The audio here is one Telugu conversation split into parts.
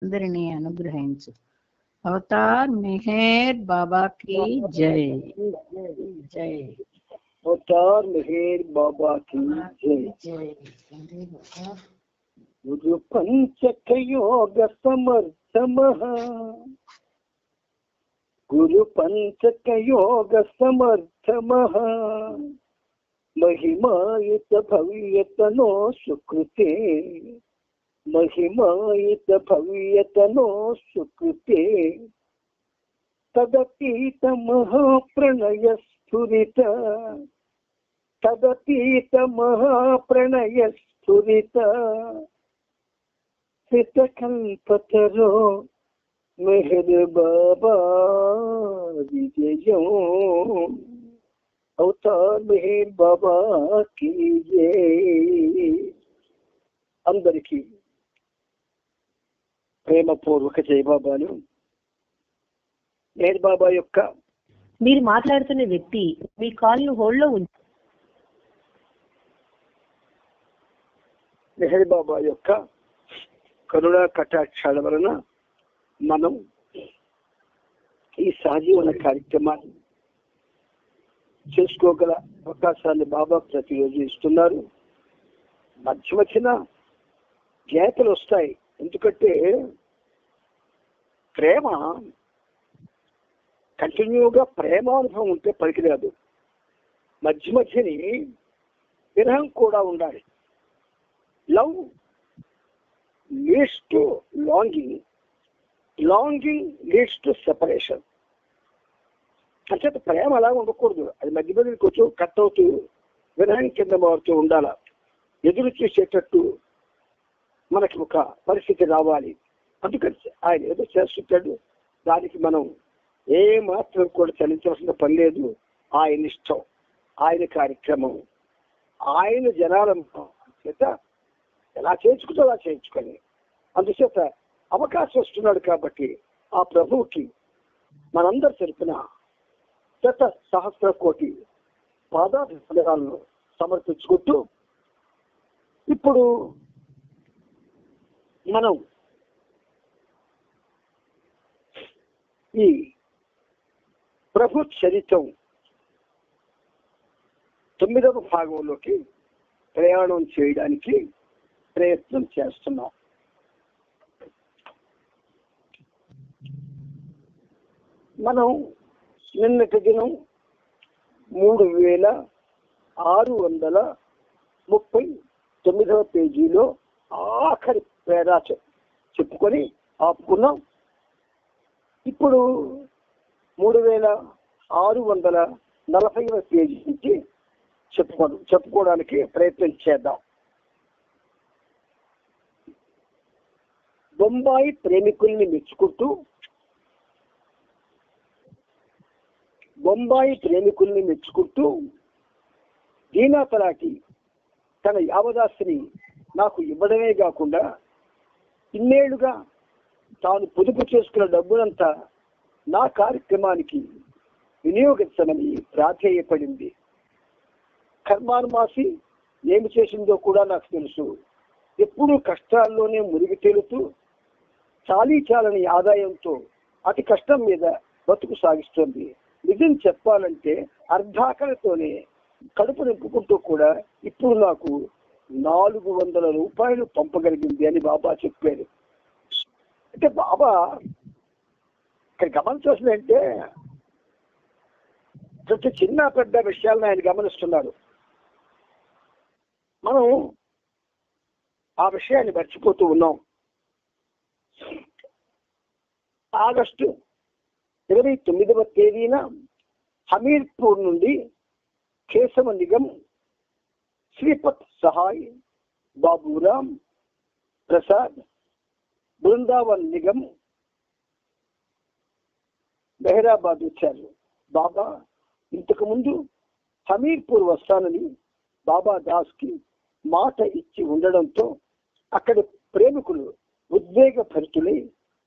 అందరినీ అనుగ్రహించు. అవతార్ మెహర్ బాబా की जय. जय अवतार मेहर बाबा की जय. गुरु पंचक योग समर्थमः, गुरु पंचक योग समर्थमः, महिमायुत भव्यतनो सुकृते, महिमायुत भव्यतनो सुकृते, तदतीत महाप्रणय स्फुरित, तदतीत महाप्रणय स्फुरित, श्रितकल्पतरो मेहर बाबा विजयो. अवतार मेहर बाबा की जय. అందరికీ ప్రేమపూర్వక జై బాబాలు. మెహర్ బాబా యొక్క మీరు మాట్లాడుతున్న వ్యక్తి మీ కాల్ను హోల్డ్ లో ఉంది. మెహర్ బాబా యొక్క కరుణా కటాక్షాల వలన మనం ఈ సహజీవన కార్యక్రమాన్ని చేసుకోగల అవకాశాన్ని బాబా ప్రతిరోజు ఇస్తున్నారు. మధ్య మధ్యన గ్యాపులు వస్తాయి, ఎందుకంటే ప్రేమ కంటిన్యూగా ప్రేమానుభవం ఉంటే పలికిరాదు. మధ్య మధ్యని విరహం కూడా ఉండాలి. Love leads to longing, longing leads to separation. అంటే ప్రేమ అలా ఉండకూడదు, అది మధ్య మధ్యకి కొంచెం కట్ అవుతూ విరహం కింద మారుతూ ఉండాలి. ఎదురు చూసేటట్టు మనకి ఒక పరిస్థితి రావాలి. అందుకని ఆయన ఏదో చేస్తుంటాడు, దానికి మనం ఏ మాత్రం కూడా చలించవలసిన పని లేదు. ఆయన ఇష్టం, ఆయన కార్యక్రమం, ఆయన జనాల చేత ఎలా చేయించుకుంటే అలా చేయించుకొని, అందుచేత అవకాశం వస్తున్నాడు కాబట్టి ఆ ప్రభువుకి మనందరి తరపున శత సహస్ర కోటి పాదాభివందనాలను సమర్పించుకుంటూ, ఇప్పుడు మనం ఈ ప్రభు చరిత్రం 9వ భాగంలోకి ప్రయాణం చేయడానికి ప్రయత్నం చేస్తున్నాం. మనం నిన్నటి దినం 3639వ పేజీలో ఆఖరి పేరా చెప్పుకొని ఆపుకున్నాం. ఇప్పుడు 3640వ పేజీ నుంచి చెప్పుకోవడానికి ప్రయత్నం చేద్దాం. బొంబాయి ప్రేమికుల్ని మెచ్చుకుంటూ, బొంబాయి ప్రేమికుల్ని మెచ్చుకుంటూ దీనా తలాటి తన యావదాస్తిని నాకు ఇవ్వడమే కాకుండా ఇన్నేళ్లుగా తాను పొదుపు చేసుకున్న డబ్బునంతా నా కార్యక్రమానికి వినియోగించమని ప్రాధేయపడింది. కర్మానుమాసి ఏమి చేసిందో కూడా నాకు తెలుసు. ఎప్పుడూ కష్టాల్లోనే మునిగి తేలుతూ చాలీచాలని ఆదాయంతో అతి కష్టం మీద బతుకు సాగిస్తుంది. నిజం చెప్పాలంటే అర్ధాకలతోనే కడుపు నింపుకుంటూ కూడా ఇప్పుడు నాకు 400 రూపాయలు పంపగలిగింది అని బాబా చెప్పారు. అంటే బాబా ఇక్కడ గమనించాల్సిందంటే ప్రతి చిన్న పెద్ద విషయాలను ఆయన గమనిస్తున్నారు. మనం ఆ విషయాన్ని మర్చిపోతూ ఉన్నాం. ఆగస్టు 29వ తేదీన హమీర్పూర్ నుండి కేశవ నిగమ్, శ్రీపత్ సహాయ్, బాబూరామ్ ప్రసాద్, బృందావన్ నిగమ్ మెహరాబాద్ వచ్చారు. బాబా ఇంతకు ముందు హమీర్పూర్ వస్తానని బాబా దాస్ కి మాట ఇచ్చి ఉండడంతో అక్కడి ప్రేమికులు ఉద్వేగభరితులై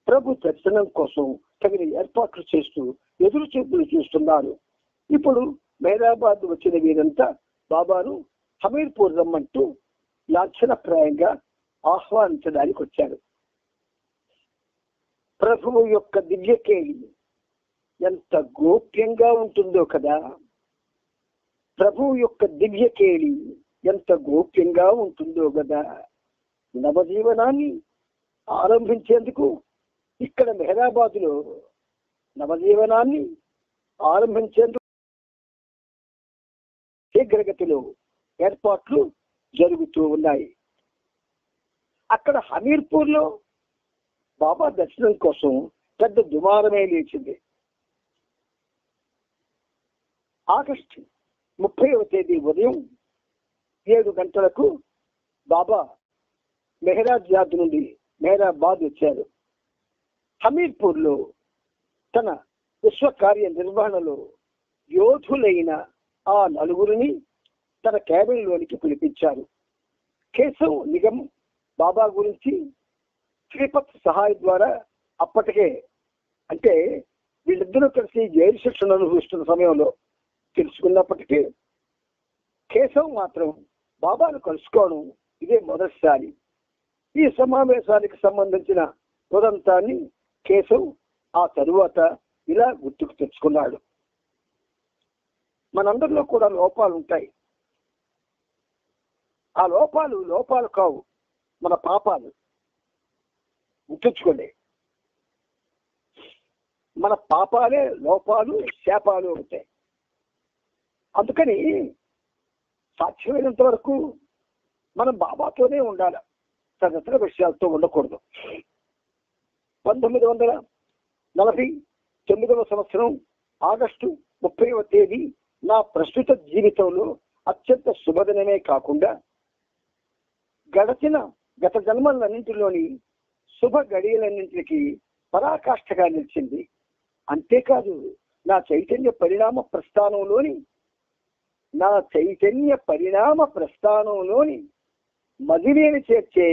ప్రభు దర్శనం కోసం తగిన ఏర్పాట్లు చేస్తూ ఎదురు చూపులు చూస్తున్నారు. ఇప్పుడు మెహరాబాద్ వచ్చిన వీరంతా బాబాను హమీర్పూర్ రమ్మంటూ లాంఛనప్రాయంగా ఆహ్వానించడానికి వచ్చారు. ప్రభువు యొక్క దివ్యకేళి ఎంత గోప్యంగా ఉంటుందో కదా. ప్రభువు యొక్క దివ్యకేళి ఎంత గోప్యంగా ఉంటుందో కదా. నవజీవనాన్ని ఆరంభించేందుకు ఇక్కడ మెహరాబాదులో నవజీవనాన్ని ఆరంభించేందుకు శీఘ్రగతిలో ఏర్పాట్లు జరుగుతూ ఉన్నాయి. అక్కడ హమీర్పూర్లో బాబా దర్శనం కోసం పెద్ద దుమారమే లేచింది. ఆగస్టు 30వ తేదీ ఉదయం 7 గంటలకు బాబా మెహరాబాద్ నుండి మెహరాబాద్ వచ్చారు. హమీర్పూర్లో తన విశ్వ కార్య నిర్వహణలో యోధులైన ఆ నలుగురిని తన క్యాబిన్లోనికి పిలిపించారు. కేశవ్ నిగమ్ బాబా గురించి శ్రీపత్ సహాయ్ ద్వారా అప్పటికే, అంటే వీళ్ళిద్దరూ కలిసి జైలు శిక్షణ అనుభవిస్తున్న సమయంలో తెలుసుకున్నప్పటికీ కేశవ్ మాత్రం బాబాను కలుసుకోవడం ఇదే మొదటిసారి. ఈ సమావేశానికి సంబంధించిన ఉదంతాన్ని కేశవ్ ఆ తరువాత ఇలా గుర్తుకు తెచ్చుకున్నాడు. మనందరిలో కూడా లోపాలు ఉంటాయి. ఆ లోపాలు కావు, మన పాపాలు. గుర్తుంచుకోండి, మన పాపాలే లోపాలు, శాపాలు అవుతాయి. అందుకని సాధ్యమైనంత వరకు మనం బాబాతోనే ఉండాలి, తదితర విషయాలతో ఉండకూడదు. 1949వ సంవత్సరం ఆగస్టు 30వ తేదీ నా ప్రస్తుత జీవితంలో అత్యంత శుభదినమే కాకుండా గత జన్మలన్నింటిలోని శుభ గడియలన్నింటికి పరాకాష్ఠగా నిలిచింది. అంతేకాదు, నా చైతన్య పరిణామ ప్రస్థానంలోని మదిలేని చేర్చే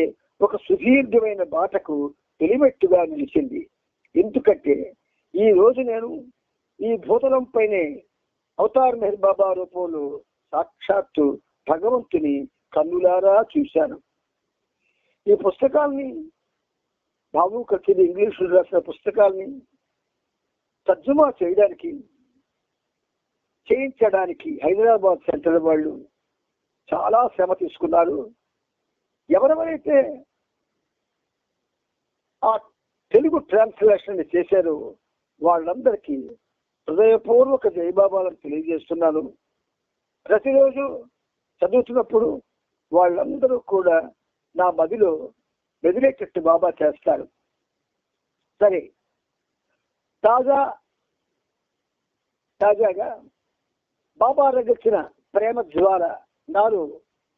ఒక సుదీర్ఘమైన బాటకు తెలిమెట్టుగా నిలిచింది. ఎందుకంటే ఈ రోజు నేను ఈ భూతలం పైనే అవతార్ మెహర్ బాబా రూపంలో సాక్షాత్తు భగవంతుని కన్నులారా చూశాను. ఈ పుస్తకాల్ని, బాబు కచేరి ఇంగ్లీషులో రాసిన పుస్తకాల్ని తర్జుమా చేయించడానికి హైదరాబాద్ సెంటర్ వాళ్ళు చాలా శ్రమ తీసుకున్నారు. ఎవరెవరైతే ఆ తెలుగు ట్రాన్స్లేషన్ చేశారో వాళ్ళందరికీ హృదయపూర్వక జయబాబాలను తెలియజేస్తున్నాను. ప్రతిరోజు చదువుతున్నప్పుడు వాళ్ళందరూ కూడా నా మదిలో మెదిలేటట్టు బాబా చేస్తారు. సరే, తాజాగా బాబా రగిల్చిన ప్రేమ జ్వాల నాలో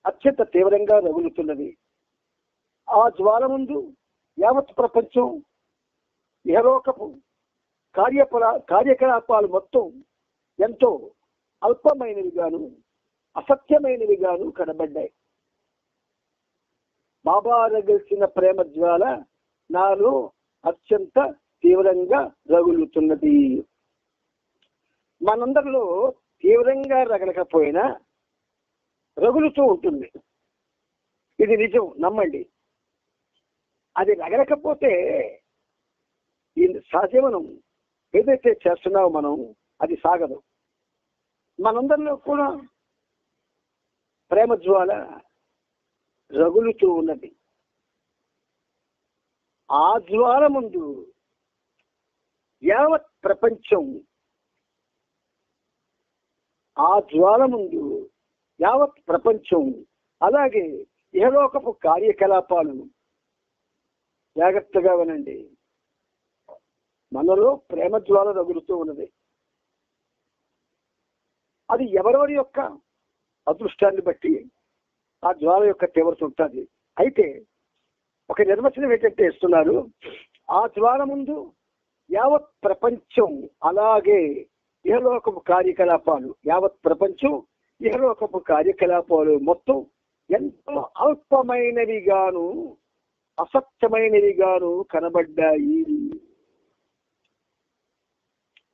అత్యంత తీవ్రంగా రగులుతున్నది. ఆ జ్వాల ముందు యావత్ ప్రపంచం ఇహలోకపు కార్యకలాపాలు మొత్తం ఎంతో అల్పమైనవిగాను, అసత్యమైనవిగాను కనబడ్డాయి. బాబా రగిల్చిన ప్రేమ జ్వాల నాలో అత్యంత తీవ్రంగా రగులుతున్నది. మనందరిలో తీవ్రంగా రగలకపోయినా రగులుతూ ఉంటుంది. ఇది నిజం, నమ్మండి. అది రగలకపోతే ఈ సహజీవనం ఏదైతే చేస్తున్నామో మనం, అది సాగదు. మనందరిలో కూడా ప్రేమ జ్వాల రగులుతూ ఉన్నది. ఆ జ్వాల ముందు యావత్ ప్రపంచం అలాగే ఇహలోకపు కార్యకలాపాలు, జాగ్రత్తగా వినండి, మనలో ప్రేమ జ్వాల రగులుతూ ఉన్నది. అది ఎవరెవరి యొక్క అదృష్టాన్ని బట్టి ఆ జ్వాల యొక్క తీవ్రత ఉంటుంది. అయితే ఒక నిర్వచనం ఏంటంటే ఇస్తున్నారు, ఆ జ్వాల ముందు యావత్ ప్రపంచం అలాగే ఇహలోకపు కార్యకలాపాలు మొత్తం ఎంతో అల్పమైనవిగాను, అసత్యమైనవిగాను కనబడ్డాయి.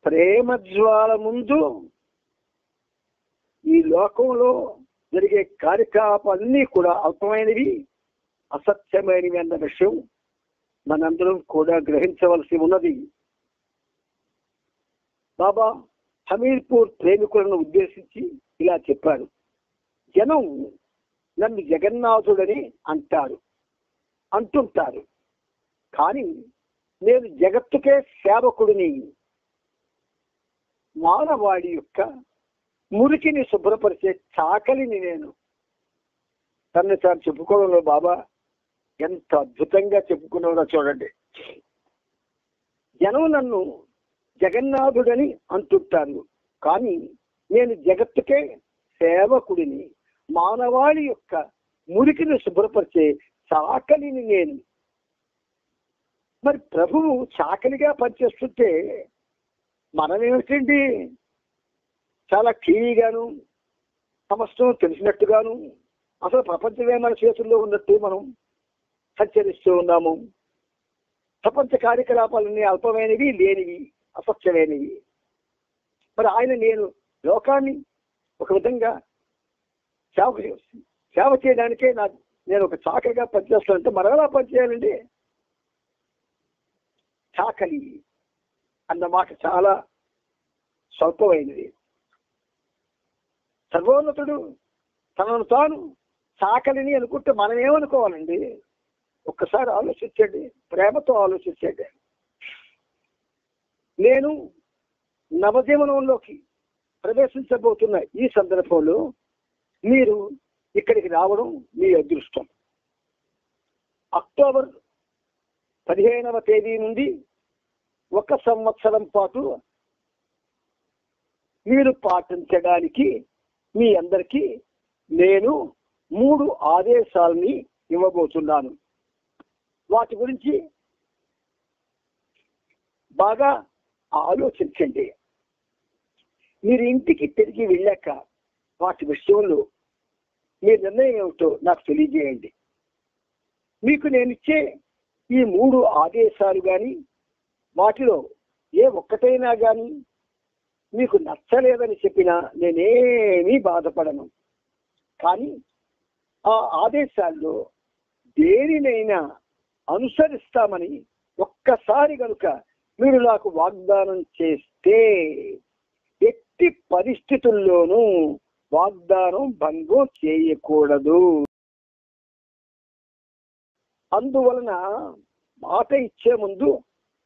ప్రేమ జ్వాల ముందు ఈ లోకంలో జరిగే కార్యకలాపాలన్నీ కూడా అల్పమైనవి, అసత్యమైనవి అన్న విషయం మనందరం కూడా గ్రహించవలసి ఉన్నది. బాబా హమీర్పూర్ ప్రేమికులను ఉద్దేశించి ఇలా చెప్పారు. జనం నన్ను జగన్నాథుడని అంటుంటారు, కానీ నేను జగత్తుకే సేవకుడిని. మానవాడి యొక్క మురికిని శుభ్రపరిచే చాకలిని నేను. తనని తాను చెప్పుకోవడంలో బాబా ఎంత అద్భుతంగా చెప్పుకున్నాడో చూడండి. జనం నన్ను జగన్నాథుడని అంటుంటారు, కానీ నేను జగత్తుకే సేవకుడిని. మానవాళి యొక్క మురికిని శుభ్రపరిచే చాకలిని నేను. మరి ప్రభువు చాకలిగా పనిచేస్తుంటే మనమేమిటండి? చాలా క్లీగాను, సమస్తం తెలిసినట్టుగాను, అసలు ప్రపంచమే మన చేతుల్లో ఉన్నట్టు మనం సంచరిస్తూ ఉన్నాము. ప్రపంచ కార్యకలాపాలన్నీ అల్పమైనవి, లేనివి, అసత్యమైనవి. మరి ఆయన నేను లోకాన్ని ఒక విధంగా సేవ చేయడానికే నేను ఒక చాకలిగా పనిచేస్తానంటే మరలా పనిచేయాలండి. చాకలి అన్న మాట చాలా స్వల్పమైనది. సర్వోన్నతుడు తనను తాను చాకలిని అనుకుంటే మనం ఏమనుకోవాలండి? ఒక్కసారి ఆలోచించండి, ప్రేమతో ఆలోచించండి. నేను నవజీవనంలోకి ప్రవేశించబోతున్న ఈ సందర్భంలో మీరు ఇక్కడికి రావడం మీ అదృష్టం. అక్టోబర్ 15వ తేదీ నుండి 1 సంవత్సరం పాటు మీరు పాటించడానికి మీ అందరికీ నేను 3 ఆదేశాలని ఇవ్వబోతున్నాను. వాటి గురించి బాగా ఆలోచించండి. మీరు ఇంటికి తిరిగి వెళ్ళాక వాటి విషయంలో మీ నిర్ణయం ఏమిటో నాకు తెలియజేయండి. మీకు నేనిచ్చే ఈ 3 ఆదేశాలు కానీ వాటిలో ఏ ఒక్కటైనా కానీ మీకు నచ్చలేదని చెప్పినా నేనేమీ బాధపడను. కానీ ఆ ఆదేశాల్లో దేనినైనా అనుసరిస్తామని ఒక్కసారి కనుక మీరు నాకు వాగ్దానం చేస్తే ఎట్టి పరిస్థితుల్లోనూ వాగ్దానం భంగం చేయకూడదు. అందువలన మాట ఇచ్చే ముందు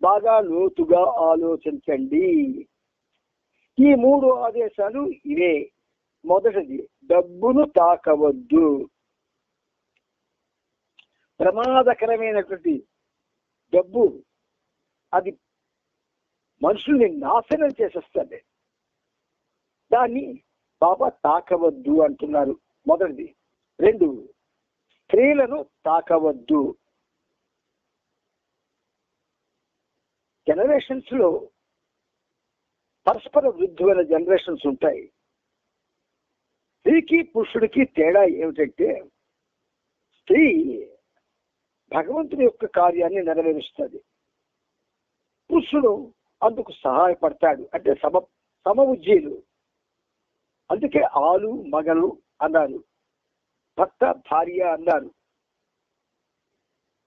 బాగా లోతుగా ఆలోచించండి. ఈ 3 ఆదేశాలు ఇవే. మొదటిది, డబ్బును తాకవద్దు. ప్రమాదకరమైనటువంటి డబ్బు అది మనుషుల్ని నాశనం చేసేస్తుంది. దాన్ని బాబా తాకవద్దు అంటున్నారు. మొదటిది. 2, స్త్రీలను తాకవద్దు. జనరేషన్స్ లో పరస్పర వృద్ధులైన జనరేషన్స్ ఉంటాయి. స్త్రీకి పురుషుడికి తేడా ఏమిటంటే, స్త్రీ భగవంతుని యొక్క కార్యాన్ని నెరవేరుస్తుంది, పురుషుడు అందుకు సహాయపడతాడు. అంటే సమవుజ్జీలు. అందుకే ఆలు మగలు అన్నారు, భర్త భార్య అన్నారు.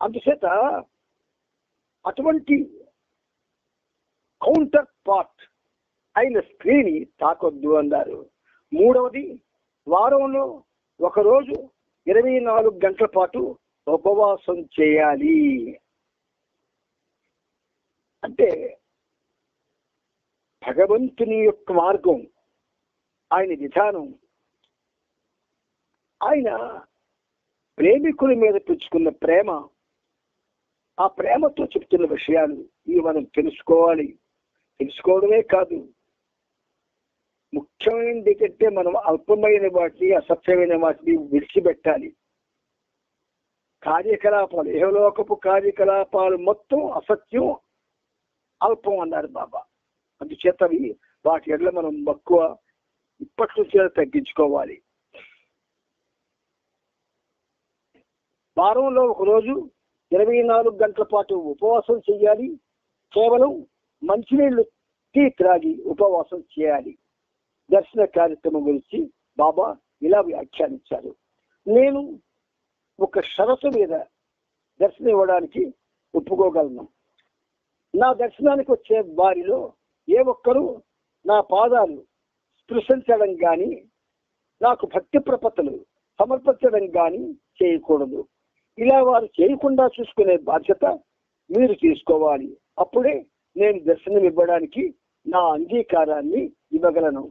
అందుచేత అటువంటి కౌంటర్ పార్ట్ అయిన స్త్రీని తాకొద్దు అన్నారు. 3వది, వారంలో ఒకరోజు 24 గంటల పాటు ఉపవాసం చేయాలి. అంటే భగవంతుని యొక్క మార్గం, ఆయన విధానం, ఆయన ప్రేమికుల మీద పెంచుకున్న ప్రేమ, ఆ ప్రేమతో చెప్తున్న విషయాలు ఇవి మనం తెలుసుకోవాలి. తెలుసుకోవడమే కాదు, ముఖ్యమైనది ఏంటంటే మనం అల్పమైన వాటిని, అసత్యమైన వాటిని విడిచిపెట్టాలి. కార్యకలాపాలు, ఏహలోకపు కార్యకలాపాలు మొత్తం అసత్యం, అల్పం అన్నారు బాబా. అందుచేత వాటి ఎడల మనం మక్కువ ఇప్పటి నుంచే తగ్గించుకోవాలి. వారంలో ఒకరోజు 24 గంటల పాటు ఉపవాసం చేయాలి. కేవలం మంచినీళ్లు త్రాగి ఉపవాసం చేయాలి. దర్శన కార్యక్రమం గురించి బాబా ఇలా వ్యాఖ్యానించారు. నేను ఒక షరతు మీద దర్శనం ఇవ్వడానికి ఒప్పుకోగలను. నా దర్శనానికి వచ్చే వారిలో ఏ ఒక్కరూ నా పాదాలు స్పృశించడం కానీ నాకు భక్తి ప్రపత్తులు సమర్పించడం కానీ చేయకూడదు. ఇలా వారు చేయకుండా చూసుకునే బాధ్యత మీరు తీసుకోవాలి. అప్పుడే నేను దర్శనం ఇవ్వడానికి నా అంగీకారాన్ని ఇవ్వగలను.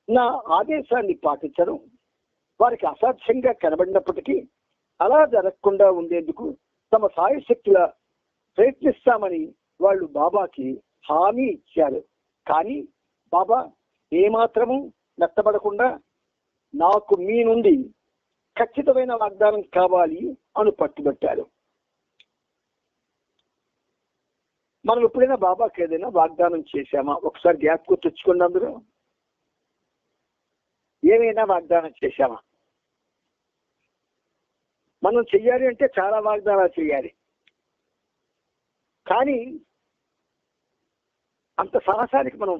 నా ఆదేశాన్ని పాటించడం వారికి అసాధ్యంగా కనబడినప్పటికీ అలా జరగకుండా ఉండేందుకు తమ సాయశక్తుల ప్రయత్నిస్తామని వాళ్ళు బాబాకి హామీ ఇచ్చారు. కానీ బాబా ఏమాత్రము నష్టపడకుండా నాకు మీ నుండి ఖచ్చితమైన వాగ్దానం కావాలి అని పట్టుబట్టారు. మనం ఎప్పుడైనా బాబాకి ఏదైనా వాగ్దానం చేశామా? ఒకసారి జ్ఞాపకం తెచ్చుకోండి. అందరూ ఏమైనా వాగ్దానం చేశామా? మనం చెయ్యాలి అంటే చాలా వాగ్దానాలు చేయాలి. కానీ అంత సాహసానికి మనం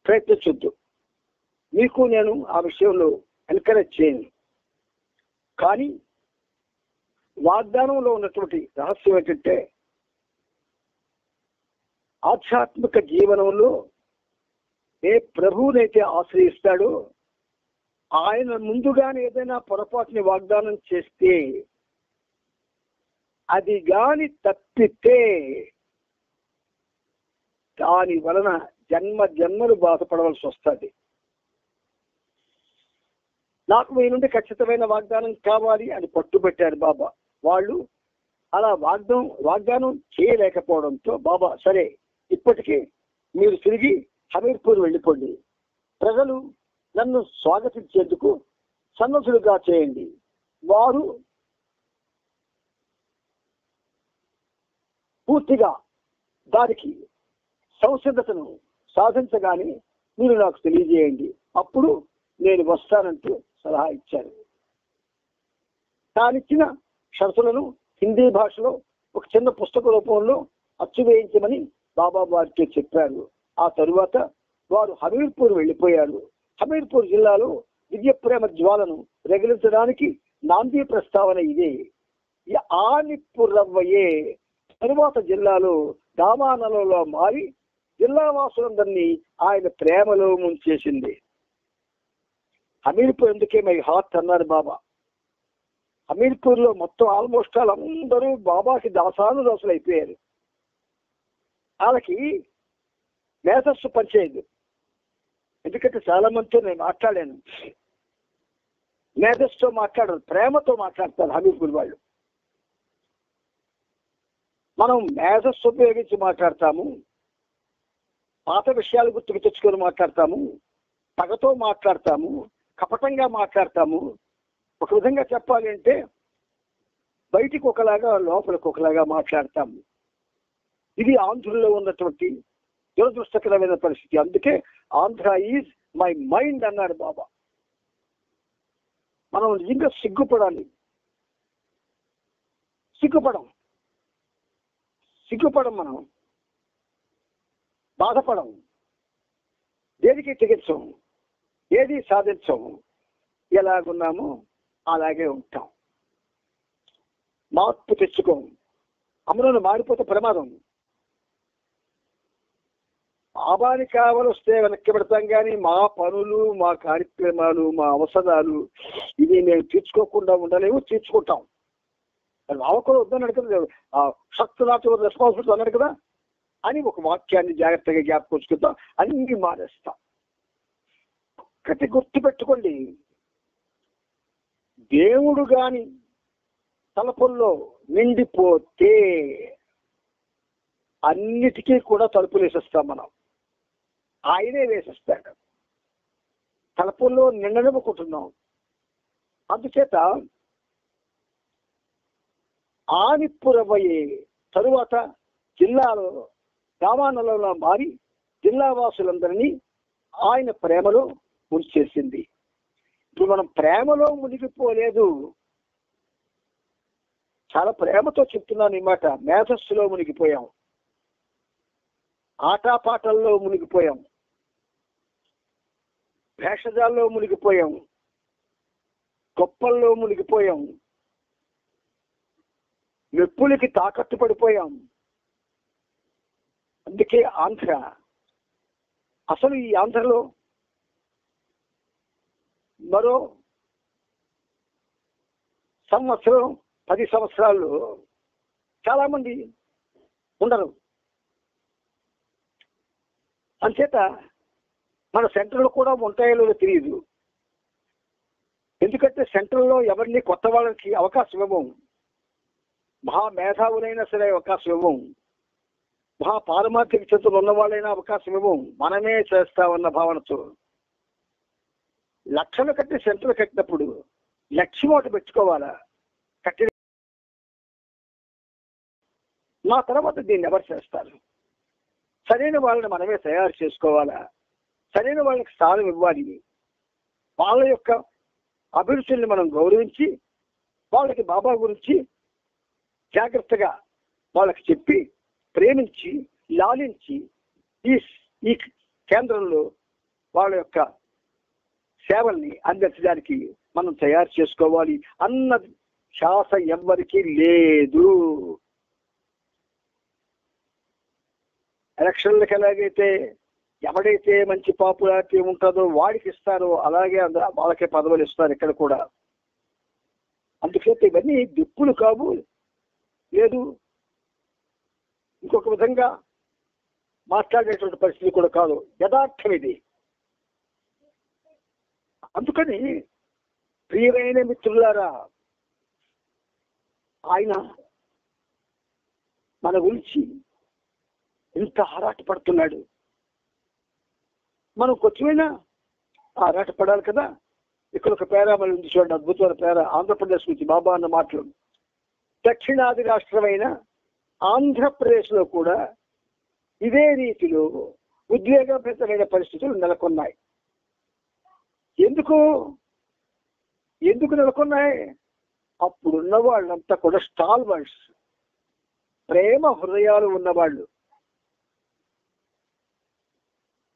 ప్రయత్నించొద్దు. మీకు నేను ఆ విషయంలో ఎంకరేజ్ చేయను. కానీ వాగ్దానంలో ఉన్నటువంటి రహస్యం ఏంటంటే ఆధ్యాత్మిక జీవనంలో ఏ ప్రభువునైతే ఆశ్రయిస్తాడో ఆయన ముందుగానే ఏదైనా పొరపాటుని వాగ్దానం చేస్తే అది గాని తప్పితే దాని వలన జన్మలు బాధపడవలసి వస్తుంది. నాకు మీ నుండి ఖచ్చితమైన వాగ్దానం కావాలి అని పట్టుబట్టారు బాబా. వాళ్ళు అలా వాగ్దానం చేయలేకపోవడంతో బాబా సరే ఇప్పటికీ మీరు తిరిగి హమీర్పూర్ వెళ్ళిపోండి, ప్రజలు నన్ను స్వాగతించేందుకు సన్నద్ధులుగా చేయండి. వారు పూర్తిగా దానికి సంసిద్ధతను సాధించగానే మీరు నాకు తెలియజేయండి, అప్పుడు నేను వస్తానంటూ సలహా ఇచ్చారు. తానిచ్చిన షరతులను హిందీ భాషలో ఒక చిన్న పుస్తక రూపంలో అచ్చు వేయించమని బాబా వారితో చెప్పారు. ఆ తరువాత వారు హమీర్పూర్ వెళ్ళిపోయారు. హమీర్పూర్ జిల్లాలో దివ్య ప్రేమ జ్వాలను రగిలించడానికి నాంది ప్రస్తావన ఇదే. ఆనిపురవ్వయే తరువాత జిల్లాలో దామానలలో మారి జిల్లా వాసులందరినీ ఆయన ప్రేమలో ముంచేసింది. హమీర్పూర్ ఎందుకే మై హార్ట్ అన్నారు బాబా. హమీర్పూర్ లో మొత్తం ఆల్మోస్ట్ వాళ్ళందరూ బాబాకి దాసానుదాసులు అయిపోయారు. వాళ్ళకి మేధస్సు పనిచేయదు. ఎందుకంటే చాలా మందితో నేను మాట్లాడాను. మేధస్సుతో మాట్లాడరు, ప్రేమతో మాట్లాడతారు హమీర్పూర్ వాళ్ళు. మనం మేధస్సు ఉపయోగించి మాట్లాడతాము, పాత విషయాలు గుర్తుకు తెచ్చుకొని మాట్లాడతాము, పగతో మాట్లాడతాము, కపటంగా మాట్లాడతాము. ఒక విధంగా చెప్పాలి అంటే బయటికి ఒకలాగా లోపలికి ఒకలాగా మాట్లాడతాము. ఇది ఆంధ్రుల్లో ఉన్నటువంటి దురదృష్టకరమైన పరిస్థితి. అందుకే ఆంధ్ర ఈజ్ మై మైండ్ అన్నాడు బాబా. మనం నిజంగా సిగ్గుపడాలి. సిగ్గుపడం మనం బాధపడం, దేనికి తెగించం, ఏది సాధించం. ఎలాగున్నామో అలాగే ఉంటాం. మార్పు తెచ్చుకోం. అమరులు మారిపోతే ప్రమాదం. లాభానికి కావలొస్తే వెనక్కి పెడతాం కానీ మా పనులు, మా కార్యక్రమాలు, మా అవసరాలు ఇవి మేము తీర్చుకోకుండా ఉండలేము. తీర్చుకుంటాం. రావకుండా వద్దన్నాడు కదా, శక్తి నాటి రెస్పాన్సిబిలిటీ అన్నాడు కదా అని ఒక వాక్యాన్ని జాగ్రత్తగా జ్ఞాపకొచ్చుకుంటాం. అన్ని మానేస్తాం. గట్టి గుర్తు పెట్టుకోండి, దేవుడు గాని తలుపుల్లో నిండిపోతే అన్నిటికీ కూడా తలుపులు వేసేస్తాం మనం. ఆయనే వేసేస్తాడు. తలుపుల్లో నిండనివ్వకుంటున్నాం. అందుచేత ఆనిపురవయ్యే తరువాత జిల్లాలో గ్రామాలలో మారి జిల్లా వాసులందరినీ ఆయన ప్రేమలో ముంచేసింది. ఇప్పుడు మనం ప్రేమలో మునిగిపోలేదు. చాలా ప్రేమతో చెప్తున్నాను ఈ మాట. మేధస్సులో మునిగిపోయాం, ఆటపాటల్లో మునిగిపోయాం, భేషజాల్లో మునిగిపోయాం, గొప్పల్లో మునిగిపోయాం. మెప్పులకి తాకట్టు పడిపోయాం. అందుకే ఆంధ్ర, అసలు ఈ ఆంధ్రలో మరో సంవత్సరం 10 సంవత్సరాలు చాలా మంది ఉండరు. అంచేత మన సెంటర్లో కూడా ఉంటాయో తెలియదు. ఎందుకంటే సెంటర్లో ఎవరిని కొత్త వాళ్ళకి అవకాశం ఇవ్వం. మహా మేధావులైనా సరే అవకాశం ఇవ్వం. మహా పారమార్థిక చేతులు ఉన్న వాళ్ళైనా అవకాశం ఇవ్వం. మనమే చేస్తామన్న భావనతో లక్షలు కట్టి సెంటర్ కట్టినప్పుడు లక్ష్యం ఒకటి పెట్టుకోవాలా. కట్టిన మా తర్వాత దీన్ని ఎవరు చేస్తారు? సరైన వాళ్ళని మనమే తయారు చేసుకోవాలా. సరైన వాళ్ళకి స్థానం ఇవ్వాలి. వాళ్ళ యొక్క అభిరుచుల్ని మనం గౌరవించి వాళ్ళకి బాబా గురించి జాగ్రత్తగా వాళ్ళకి చెప్పి ప్రేమించి లాలించి ఈ కేంద్రంలో వాళ్ళ యొక్క సేవల్ని అందించడానికి మనం తయారు చేసుకోవాలి అన్న శ్వాస ఎవ్వరికీ లేదు. ఎలక్షన్లకు ఎలాగైతే ఎవడైతే మంచి పాపులారిటీ ఉంటుందో వాడికి ఇస్తారో అలాగే వాళ్ళకే పదవులు ఇస్తారు ఇక్కడ కూడా. అందుచేత ఇవన్నీ దిప్పులు కావు. లేదు ఇంకొక విధంగా మాట్లాడేటువంటి పరిస్థితి కూడా కాదు, యథార్థం ఇది. అందుకని ప్రియమైన మిత్రులారా, ఆయన మన గురించి ఇంత ఆరాటపడుతున్నాడు. మనం కొంచెమైనా ఆరాటపడాలి కదా. ఇక్కడ ఒక పేరా మళ్ళీ ఉంది చూడండి, అద్భుతమైన పేరా, ఆంధ్రప్రదేశ్ నుంచి బాబా అన్న మాటలు. దక్షిణాది రాష్ట్రమైన ఆంధ్రప్రదేశ్లో కూడా ఇదే రీతిలో ఉద్వేగభరితమైన పరిస్థితులు నెలకొన్నాయి. ఎందుకు నెలకొన్నాయి? అప్పుడున్న వాళ్ళంతా కూడా స్టాల్ వర్డ్స్, ప్రేమ హృదయాలు ఉన్నవాళ్ళు.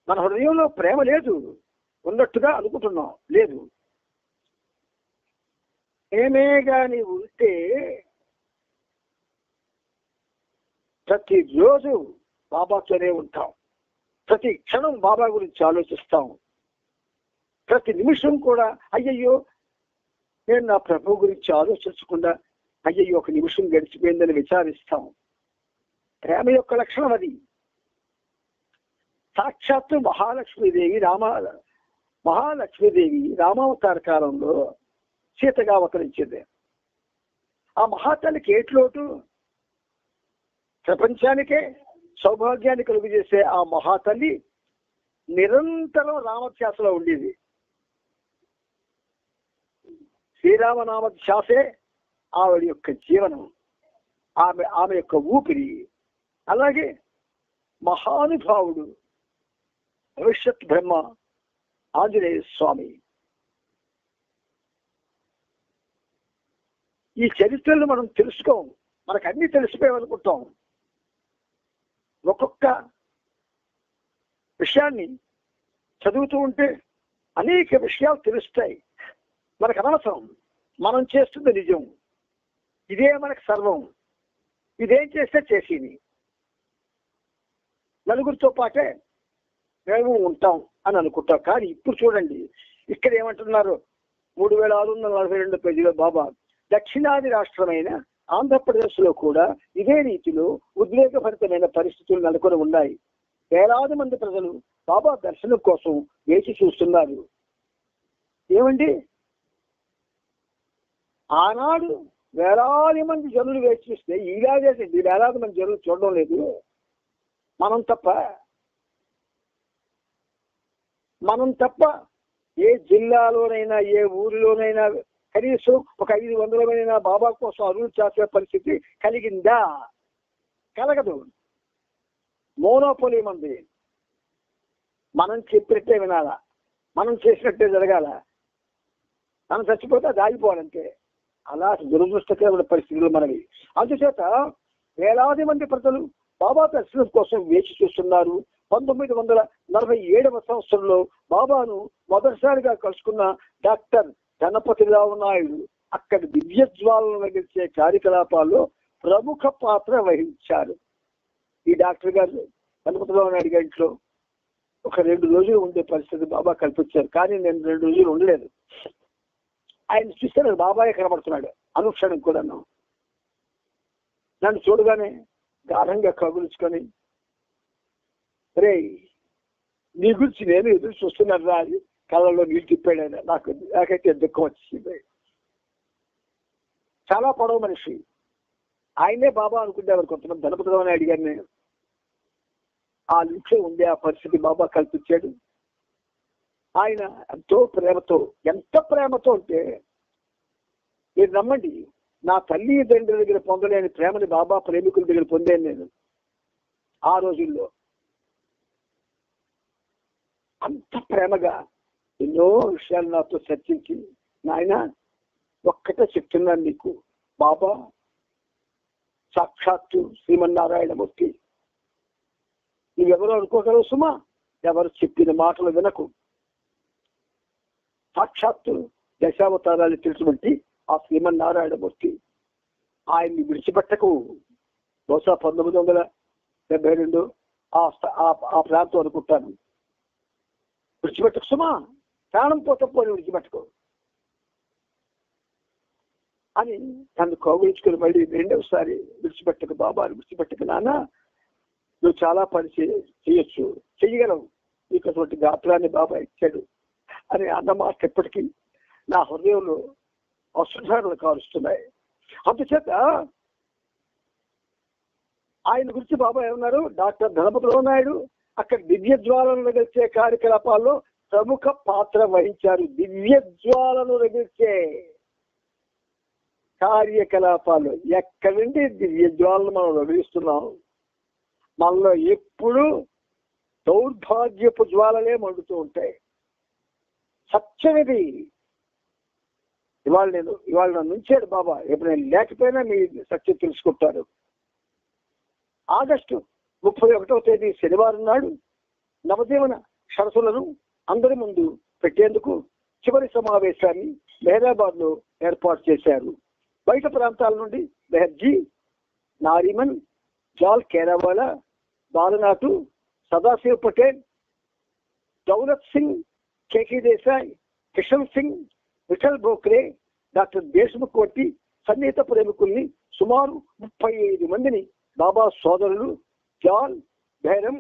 మన హృదయంలో ప్రేమ లేదు, ఉన్నట్టుగా అనుకుంటున్నాం. లేదు, ఏమే గాని ఉంటే ప్రతిరోజు బాబాతోనే ఉంటాం. ప్రతి క్షణం బాబా గురించి ఆలోచిస్తాం. ప్రతి నిమిషం కూడా అయ్యయ్యో నేను నా ప్రభు గురించి ఆలోచించకుండా అయ్యయ్యో ఒక నిమిషం గడిచిపోయిందని విచారిస్తాం. ప్రేమ యొక్క లక్షణం అది. సాక్షాత్తు మహాలక్ష్మీదేవి రామావతార కాలంలో సీతగా అవతరించింది. ఆ మహాతల్లికి ఏట్లోటు? ప్రపంచానికే సౌభాగ్యాన్ని కలుగు చేసే ఆ మహాతల్లి నిరంతరం రామధ్యాసలో ఉండేది. శ్రీరామనామధ్యాసే ఆవిడ యొక్క జీవనం, ఆమె యొక్క ఊపిరి. అలాగే మహానుభావుడు భవిష్యత్ బ్రహ్మ ఆంజనేయ స్వామి. ఈ చరిత్రను మనం తెలుసుకోం, మనకు అన్ని తెలిసిపోయామనుకుంటాం. ఒక్కొక్క విషయాన్ని చదువుతూ ఉంటే అనేక విషయాలు తెలుస్తాయి. మనకు అనవసరం, మనం చేస్తుంది నిజం, ఇదే మనకు సర్వం, ఇదేం చేస్తే చేసేది. నలుగురితో పాటే మేము ఉంటాం అని అనుకుంటాం. కానీ ఇప్పుడు చూడండి ఇక్కడ ఏమంటున్నారు, 3642 పేజీలో బాబా దక్షిణాది రాష్ట్రమైన ఆంధ్రప్రదేశ్లో కూడా ఇదే రీతిలో ఉద్వేగభరితమైన పరిస్థితులు నెలకొని ఉన్నాయి. వేలాది మంది ప్రజలు బాబా దర్శనం కోసం వేచి చూస్తున్నారు. ఏమండి, ఆనాడు వేలాది మంది జనులు వేచి చూస్తే ఈలాగే వేలాది మంది జనులు చూడడం లేదు. మనం తప్ప ఏ జిల్లాలోనైనా ఏ ఊరిలోనైనా కనీసం ఒక 500 బాబా కోసం అరువులు చేసే పరిస్థితి కలిగిందా? కలగదు. మోనోపోలీ మంది. మనం చెప్పినట్టే వినాలా, మనం చేసినట్టే జరగాల. మనం చచ్చిపోతే అది ఆగిపోవాలంటే. అలా దురదృష్టకరమైన పరిస్థితులు మనవి. అందుచేత వేలాది మంది ప్రజలు బాబా దర్శనం కోసం వేచి చూస్తున్నారు. 1947వ సంవత్సరంలో బాబాను మొదటిసారిగా కలుసుకున్న డాక్టర్ గణపతిరావు నాయుడు అక్కడి దివ్యజ్వాలను వెలిగించే కార్యకలాపాల్లో ప్రముఖ పాత్ర వహించారు. ఈ డాక్టర్ గారు గణపతిరావు నాయుడు గారి ఇంట్లో ఒక 2 రోజులు ఉండే పరిస్థితి బాబా కల్పించారు. కానీ నేను 2 రోజులు ఉండలేదు. ఆయన చూస్తే నాకు బాబాయే కనబడుతున్నాడు అనుక్షణం కూడా. నన్ను చూడగానే గాఢంగా కగులుచుకొని, రే నీ గురించి నేను ఎదురు చూస్తున్నాను రా అని కళ్ళలో నీళ్ళు తిప్పాడు ఆయన. నాకైతే దుఃఖం వచ్చింది. చాలా పొడవు మనిషి. ఆయనే బాబా అనుకునేవారు కొంతమంది. గణపతిరావు నాయుడు గారిని ఆ ఇంట్లో ఉండే ఆ పరిస్థితి బాబా కల్పించాడు. ఆయన ఎంతో ప్రేమతో, ఎంత ప్రేమతో అంటే మీరు నమ్మండి, నా తల్లి తండ్రి దగ్గర పొందలేని ప్రేమని బాబా ప్రేమికుల దగ్గర పొందాను నేను ఆ రోజుల్లో. అంత ప్రేమగా ఎన్నో విషయాలు నాతో చర్చించి, నాయన ఒక్కటే చెప్తున్నాను నీకు, బాబా సాక్షాత్తు శ్రీమన్నారాయణమూర్తి. నువ్వెవరు అనుకోగలవు సుమా, ఎవరు చెప్పిన మాటలు వినకు. సాక్షాత్తు దశావతారాలు తెలిసినటువంటి ఆ శ్రీమన్నారాయణమూర్తి. ఆయన్ని విడిచిపెట్టకు. బహుశా 1972 ఆ ప్రాంతం అనుకుంటాను. విడిచిపెట్టకు సుమా, ప్రాణం పోతపోని విడిచిపెట్టకు అని నన్ను కౌగులించుకుని మళ్ళీ 2వసారి విడిచిపెట్టకు బాబాని, విడిచిపెట్టకు నాన్న, నువ్వు చాలా పని చేయొచ్చు, చెయ్యగలవు, నీకు అటువంటి గాత్రాన్ని బాబా ఇచ్చాడు అని అన్నమాట ఎప్పటికీ నా హృదయంలో అసుధారణలు కారుస్తున్నాయి. అందుచేత ఆయన గురించి బాబా ఏమన్నారు, డాక్టర్ గణపతిరావు నాయుడు అక్కడ దివ్య జ్వాలను రగిల్చే కార్యకలాపాల్లో ప్రముఖ పాత్ర వహించారు. దివ్య జ్వాలను రగిల్చే కార్యకలాపాలు. ఎక్కడి నుండి దివ్య జ్వాలను మనం రగిలిస్తున్నాం? మనలో ఎప్పుడు దౌర్భాగ్యపు జ్వాలలే మండుతూ ఉంటాయి. సత్యమిది. ఇవాళ నన్ను ఉంచాడు బాబా. ఇప్పుడు నేను లేకపోయినా మీ సత్యం తెలుసుకుంటారు. ఆగస్టు 31వ తేదీ శనివారం నాడు నవజీవన సరస్సులను అందరి ముందు పెట్టేందుకు చివరి సమావేశాన్ని మెహరాబాద్ లో ఏర్పాటు చేశారు. బయట ప్రాంతాల నుండి బెహర్జీ, నారిమన్, జాల్ కేరావాలా, బాలనాథు, సదాశివ్ పటేల్, దౌలత్ సింగ్, కేకి దేశాయ్, కిషన్ సింగ్, విఠల్ బోక్రే, డాక్టర్ దేశ్ముఖ్ వంటి సన్నిహిత ప్రేమికుల్ని సుమారు 35 మందిని బాబా సోదరులు జాన్, బైరం,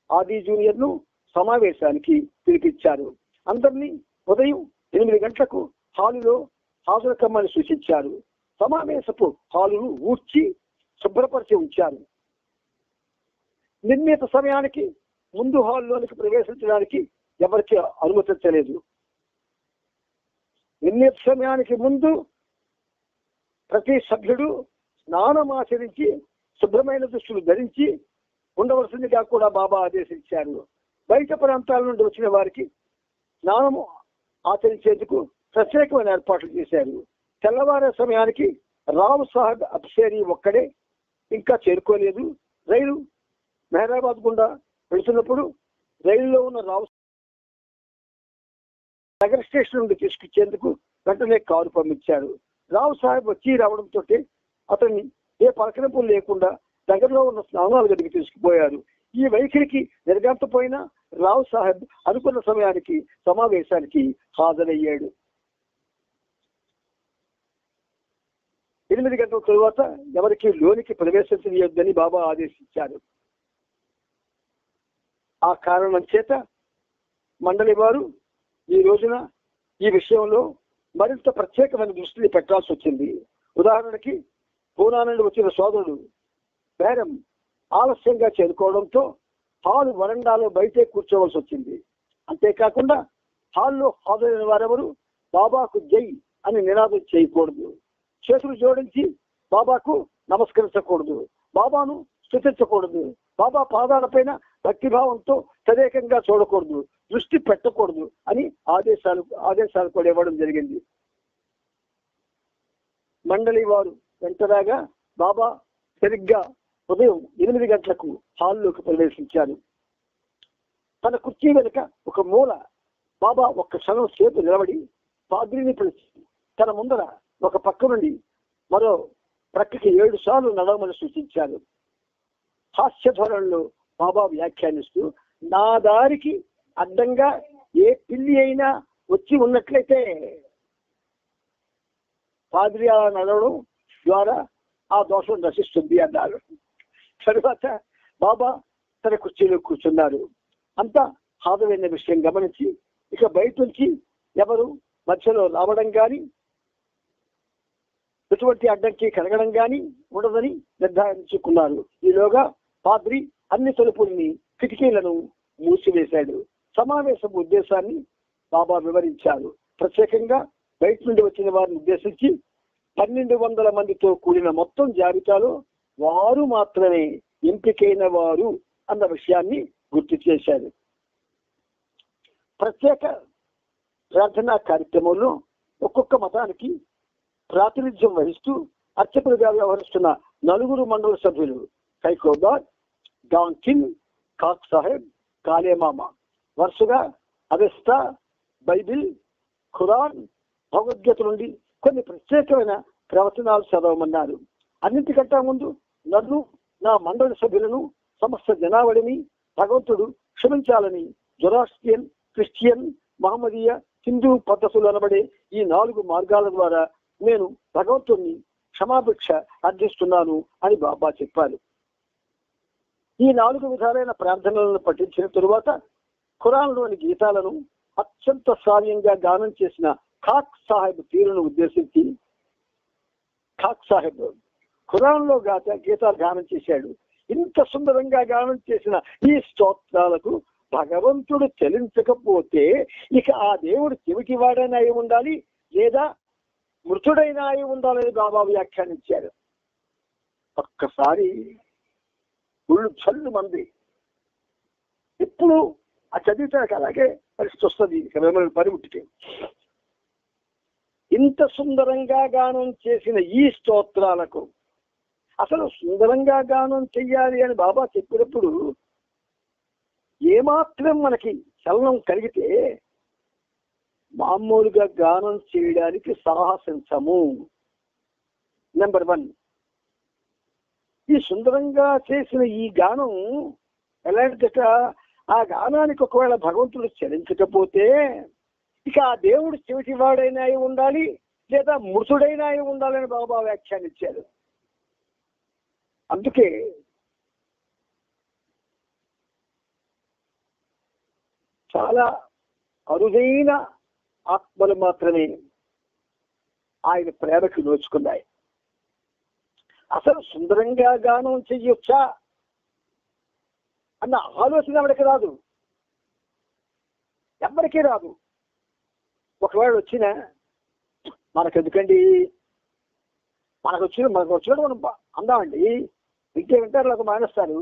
ఆది జూనియర్ను సమావేశానికి పిలిపించారు. అందరినీ ఉదయం 8 గంటలకు హాలులో హాజరు కమ్మని సూచించారు. సమావేశపు హాలును ఊడ్చి శుభ్రపరిచి ఉంచారు. నిర్ణీత సమయానికి ముందు హాల్లోనికి ప్రవేశించడానికి ఎవరికి అనుమతించలేదు. నిర్ణీత సమయానికి ముందు ప్రతి సభ్యుడు స్నానమాచరించి శుభ్రమైన దుస్తులు ధరించి ఉండవలసిందిగా కూడా బాబా ఆదేశించారు. బయట ప్రాంతాల నుండి వచ్చిన వారికి స్నానము ఆచరించేందుకు ప్రత్యేకమైన ఏర్పాట్లు చేశారు. తెల్లవారే సమయానికి రావు సాహెబ్ అబ్సేరీ ఒక్కడే ఇంకా చేరుకోలేదు. రైలు మెహరాబాద్ గుండా వెళుతున్నప్పుడు రైలులో ఉన్న రావు నగర స్టేషన్ నుండి తీసుకొచ్చేందుకు వెంటనే కారు పంపించారు. రావు సాహెబ్ వచ్చి రావడంతో అతన్ని ఏ పలకరింపులు లేకుండా దగ్గరలో ఉన్న స్నానాల గదికి తీసుకుపోయారు. ఈ వైఖరికి నిర్గంతపోయిన రావు సాహెబ్ అనుకున్న సమయానికి సమావేశానికి హాజరయ్యాడు. 8 గంటల తరువాత ఎవరికి లోనికి ప్రవేశించనియొద్దని బాబా ఆదేశించారు. ఆ కారణం చేత మండలి వారు ఈ రోజున ఈ విషయంలో మరింత ప్రత్యేకమైన దృష్టిని పెట్టాల్సి వచ్చింది. ఉదాహరణకి పూనా నుండి వచ్చిన సోదరుడు బేరం ఆలస్యంగా చేరుకోవడంతో హాలు వరండాలో బయటే కూర్చోవలసి వచ్చింది. అంతేకాకుండా హాల్లో హాజరైన వారెవరు బాబాకు జై అని నినాదం చేయకూడదు, చేతులు జోడించి బాబాకు నమస్కరించకూడదు, బాబాను స్తుతించకూడదు, బాబా పాదాలపైన భక్తిభావంతో తదేకంగా చూడకూడదు, దృష్టి పెట్టకూడదు అని ఆదేశాలు కూడా ఇవ్వడం జరిగింది. మండలి వారు వెంటరాగా బాబా సరిగ్గా ఉదయం 8 గంటలకు హాల్లోకి ప్రవేశించారు. తన కుర్చీ వెనుక ఒక మూల బాబా ఒక్క క్షణం సేపు నిలబడి పాద్రిని పిలిచి తన ముందర ఒక పక్క నుండి మరో ప్రక్కకి 7 సార్లు నడవమని సూచించారు. హాస్య ధోరణిలో బాబా వ్యాఖ్యానిస్తూ, నా దారికి అడ్డంగా ఏ పిల్లి అయినా వచ్చి ఉన్నట్లయితే పాద్రి అలా నడవడం ద్వారా ఆ దోషం నశిస్తుంది అన్నారు. తరువాత బాబా తన కుర్చీలో కూర్చున్నారు. అంతా హాదమైన విషయం గమనించి ఇక బయట నుంచి ఎవరు మధ్యలో రావడం కానీ ఎటువంటి అడ్డంకి కలగడం కానీ ఉండదని నిర్ధారించుకున్నారు. ఈలోగా పాద్రి అన్ని తలుపుల్ని కిటికీలను మూసివేశాడు. సమావేశం ఉద్దేశాన్ని బాబా వివరించారు. ప్రత్యేకంగా బయట నుండి వచ్చిన వారిని ఉద్దేశించి 1200 మందితో కూడిన మొత్తం జాబితాలో వారు మాత్రమే ఎంపికైన వారు అన్న విషయాన్ని గుర్తు చేశారు. ప్రత్యేక ప్రార్థనా కార్యక్రమంలో ఒక్కొక్క మతానికి ప్రాతినిధ్యం వహిస్తూ అర్చకులుగా వ్యవహరిస్తున్న 4 మండల సభ్యులు కైకోబార్, డాంకిన్, కాక్ సాహెబ్, కాలేమామ వరుసగా అవెస్తా, బైబిల్, ఖురాన్, భగవద్గీత నుండి కొన్ని ప్రత్యేకమైన ప్రవచనాలు చదవమన్నారు. అన్నింటికంటే ముందు నన్ను, నా మండలి సభ్యులను, సమస్త జనావళిని భగవంతుడు క్షమించాలని జొరాస్ట్రియన్, క్రిస్టియన్, మహమ్మదీయ, హిందూ పద్ధతులు అనబడే ఈ 4 మార్గాల ద్వారా నేను భగవంతుడిని క్షమాభిక్ష అర్థిస్తున్నాను అని బాబా చెప్పారు. ఈ 4 విధాలైన ప్రార్థనలను పఠించిన తరువాత ఖురాన్లోని గీతాలను అత్యంత శ్రావ్యంగా గానం చేసిన ఖాక్ సాహెబ్ తీరును ఉద్దేశించి, ఖాక్ సాహెబ్ ఖురాన్లో గీతాలు గానం చేశాడు. ఇంత సుందరంగా గానం చేసిన ఈ స్తోత్రాలకు భగవంతుడు చెలించకపోతే ఇక ఆ దేవుడు చెవిటి వాడైనా అయి ఉండాలి, లేదా మృతుడైనా అయి ఉండాలని బాబా వ్యాఖ్యానించారు. ఒక్కసారి ఉళ్ళు చల్లు మంది ఇప్పుడు ఆ చదివితే అలాగే పరిస్థితి వస్తుంది. మిమ్మల్ని పరిముట్టితే ఇంత సుందరంగా గానం చేసిన ఈ స్తోత్రాలకు అసలు సుందరంగా గానం చెయ్యాలి అని బాబా చెప్పినప్పుడు ఏమాత్రం మనకి చలనం కలిగితే మామూలుగా గానం చేయడానికి సాహసించము. నెంబర్ 1, ఈ సుందరంగా చేసిన ఈ గానం ఎలాంటిదట, ఆ గానానికి ఒకవేళ భగవంతుడు చలించకపోతే ఇక ఆ దేవుడు చెవిటివాడైనా అయి ఉండాలి, లేదా మృతుడైనా అయి ఉండాలని బాబా వ్యాఖ్యానించారు. అందుకే చాలా అరుదైన ఆత్మలు మాత్రమే ఆయన ప్రేమకు నోచుకున్నాయి. అసలు సుందరంగా గానం చెయ్యొచ్చా అన్న ఆలోచన ఎవరికి రాదు, ఎవరికీ రాదు. ఒకవేళ వచ్చినా మనకెందుకండి, మనకు వచ్చినట్టు మనం అందామండి, వింటారు లేక మానేస్తారు.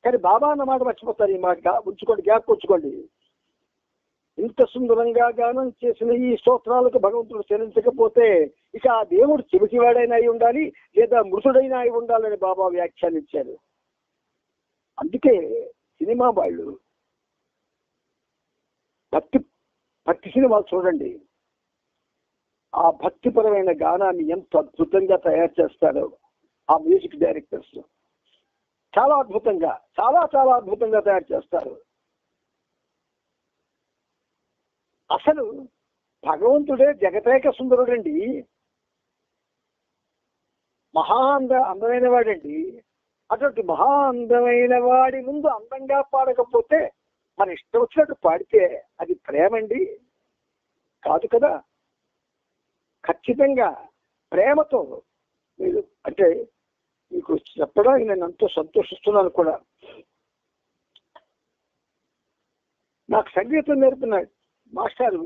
కానీ బాబా అన్న మాట మర్చిపోతారు. ఈ మాట ఉంచుకోండి, గ్యాప్ ఉంచుకోండి. ఇంత సుందరంగా గానం చేసిన ఈ స్తోత్రాలకు భగవంతుడు చెల్లించకపోతే ఇక ఆ దేవుడు చెవిటివాడైనా అయి ఉండాలి, లేదా మృతుడైనా అయి ఉండాలని బాబా వ్యాఖ్యానించారు. అందుకే సినిమా వాళ్ళు భక్తి సినిమాలు చూడండి, ఆ భక్తిపరమైన గానాన్ని ఎంత అద్భుతంగా తయారు చేస్తారో ఆ మ్యూజిక్ డైరెక్టర్స్. చాలా అద్భుతంగా, చాలా చాలా అద్భుతంగా తయారు చేస్తారు. అసలు భగవంతుడే జగతేక సుందరుడండి, అందమైన వాడండి. అటువంటి అందమైన వాడి ముందు అందంగా పాడకపోతే మన ఇష్టం వచ్చినట్టు పాడితే అది ప్రేమండి కాదు కదా. ఖచ్చితంగా ప్రేమతో మీరు అంటే మీకు చెప్పడానికి నేను ఎంతో సంతోషిస్తున్నాను కూడా. నాకు సంగీతం నేర్పిన మాస్టారు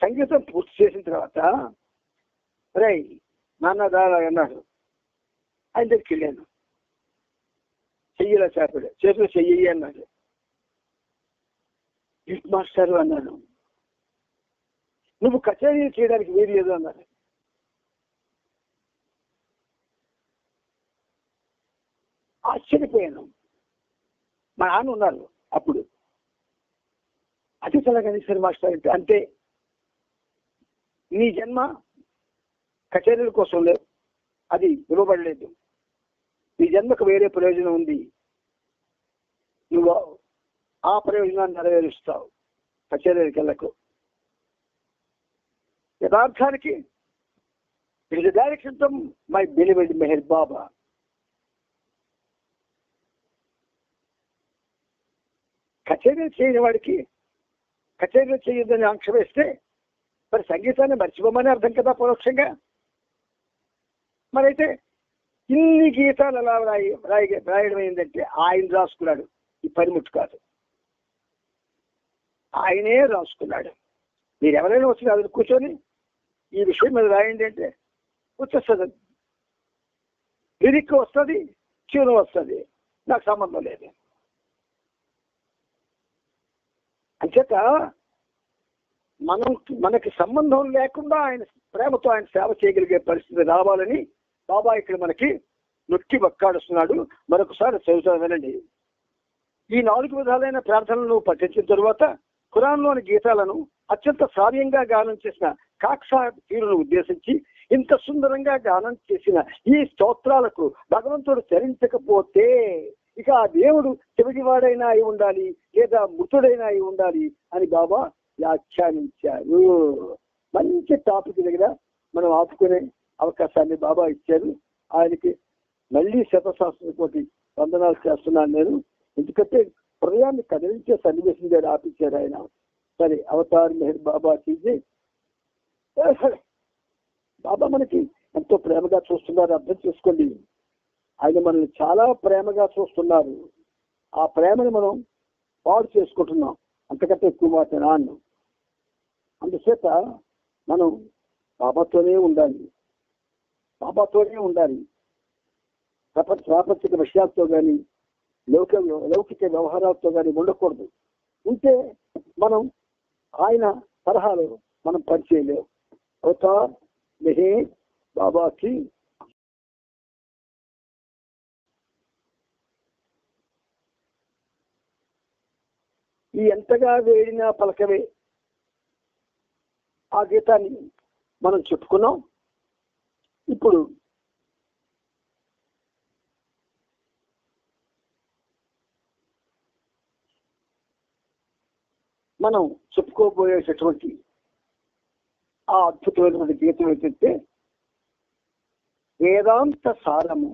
సంగీతం పూర్తి చేసిన తర్వాత రే నాన్న దారా అన్నాడు. ఆయన దగ్గరికి వెళ్ళాను. చెయ్యిలా చేపడు, చేతులు చెయ్యి అన్నాడు. గిఫ్ట్ మాస్టారు అన్నాను. నువ్వు కచేరీ చేయడానికి వీలు లేదు అన్నాడు. ఆశ్చర్యపోయాను. మా నాన్న ఉన్నారు అప్పుడు. అది చాలా కనీసరి మాస్టర్ అంటే నీ జన్మ కచేరీల కోసం లేవు, అది ఇవ్వబడలేదు. ఈ జన్మకు వేరే ప్రయోజనం ఉంది, నువ్వు ఆ ప్రయోజనాన్ని నెరవేరుస్తావు. కచేరీకి వెళ్ళకు. యథార్థానికి it is the direction from my beloved Meher Baba. కచేరీలు చేయని వాడికి కచేరీలు చేయొద్దని ఆంక్ష వేస్తే మరి సంగీతాన్ని మర్చిపోమని అర్థం కదా పరోక్షంగా. మరైతే ఇన్ని గీతాలు ఎలా రాయడం ఏంటంటే ఆయన రాసుకున్నాడు, ఈ పనిముట్టు కాదు, ఆయనే రాసుకున్నాడు. మీరు ఎవరైనా వచ్చి అది కూర్చొని ఈ విషయం మీద రాయండి అంటే వచ్చేస్తుంది, లిరిక్ వస్తుంది, ట్యూన్ వస్తుంది, నాకు సంబంధం లేదు. అంచేత మనకి సంబంధం లేకుండా ఆయన ప్రేమతో ఆయన సేవ చేయగలిగే పరిస్థితి రావాలని బాబా ఇక్కడ మనకి నొక్కి వక్కాడుస్తున్నాడు. మరొకసారి చదువుతాను వినండి. ఈ 4 విధాలైన ప్రార్థనలను పఠించిన తరువాత ఖురాన్లోని గీతాలను అత్యంత శ్రావ్యంగా గానం చేసిన కాక్సా తీరును ఉద్దేశించి, ఇంత సుందరంగా గానం చేసిన ఈ స్తోత్రాలకు భగవంతుడు చరించకపోతే ఇక ఆ దేవుడు చెవిటివాడైనా అయి ఉండాలి, లేదా మృతుడైనా అయి ఉండాలి అని బాబా వ్యాఖ్యానించారు. మంచి టాపిక్ దగ్గర మనం ఆపుకునే అవకాశాన్ని బాబా ఇచ్చారు. ఆయనకి మళ్ళీ శతశాస్త్ర కోటి వందనాలు చేస్తున్నాను నేను. ఎందుకంటే హృదయాన్ని కదిలించే సన్నివేశం దగ్గర ఆపించారు ఆయన. సరే, అవతార్ మెహర్ బాబా చీజే. బాబా మనకి ఎంతో ప్రేమగా చూస్తున్నారు, అర్థం చేసుకోండి. ఆయన మనల్ని చాలా ప్రేమగా చూస్తున్నారు. ఆ ప్రేమను మనం పాడు చేసుకుంటున్నాం, అంతకంటే ఎక్కువ మాట నాన్ను. అందుచేత మనం బాబాతోనే ఉండాలి, బాబాతోనే ఉండాలి. ప్రాపంచిక విషయాలతో కానీ లౌకిక వ్యవహారాలతో కానీ ఉండకూడదు. ఉంటే మనం ఆయన తరహాలో మనం పనిచేయలేము. అవతార్ మెహర్ బాబాకి ఈ ఎంతగా వేడినా పలకవే ఆ గీతాన్ని మనం చెప్పుకున్నాం. ఇప్పుడు మనం చెప్పుకోబోయేటటువంటి ఆ అద్భుతమైనటువంటి గీతం ఏంటంటే వేదాంత సారము.